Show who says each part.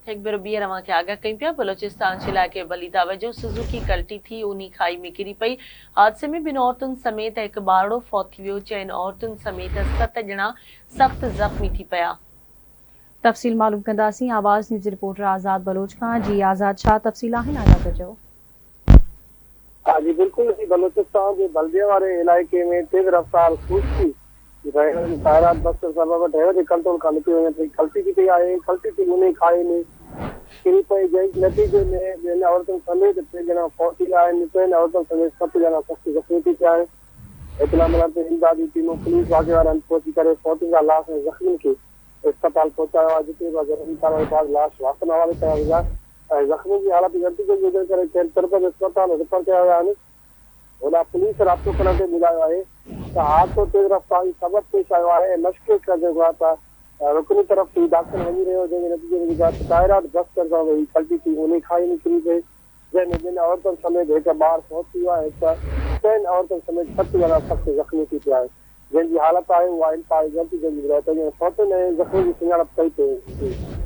Speaker 1: एक बार ॿीहर खे आगाह कयूं पिया। बलोचिस्तान जे इलाइक़े वलीदा वेझो सुजुकी कल्टी थी उन्ही खाई में किरी पई। हादसे में 2 औरतुनि समेत हिकु ॿारड़ो फौत थी वियो। 4 औरतुनि समेत 7 ॼणा सख़्त ज़ख़्मी थी पिया।
Speaker 2: तफ़सील मालूम कंदासीं। आवाज़ न्यूज़ रिपोर्टर आज़ाद बलोच खां। जी आज़ाद, छा तफ़सील आहिनि? आज़ाद चओ।
Speaker 3: हाँ जी बिल्कुल। बलोचिस्तान के बल्दिया वाले इलाके में तेज रफ्तार सुस्ती तायरात बस सबब ड्राइवर कंट्रोल का निकली वही गलती की पई आहे। गलती थी उन्हें खाई में किरी पई, जंहिं नतीजे में 2 औरतुनि समेत 3 ॼणा फौत थी विया आहिनि। 3 औरतुनि समेत 7 ॼणा सख़्त ज़ख़्मी थी पिया आहिनि। इतला मिलण ते इमदादी टीमूं पुलिस वाक़े वारनि पहुची करे फौतुनि जा लाश ऐं ज़ख़्मियुनि खे अस्पताल पहुचायो आहे, जिते ज़रूरी कार्रवाई बाद लाश वापस हवाले कया विया ऐं ज़ख़्मियुनि जी हालत गंभीर जे वजह करे तुरत अस्पताल रेफर कया विया आहिनि। होॾां पुलिस राब्तो करण ते ॿुधायो आहे त हादसो तेज़ रफ़्तारी सबबु पेश आयो आहे ऐं लश्कर जेको आहे त रुकनी तरफ़ थी दाख़िल वञी रहियो, जंहिंजे नतीजे में तायरात बस सां वेही पलटी थी उन खाई में किरी पई, जंहिंमें 2 औरतुनि समेत हिकु ॿार फौत थी वियो आहे। 3 औरतुनि समेत 7 ॼणा सख़्त ज़ख़्मी थी पिया आहिनि, जंहिंजी हालत आहे उहा इंतहाई गंभीर थी वेंदी आहे। फौतुनि ऐं ज़ख़्मी जी सुञाणप कई पई।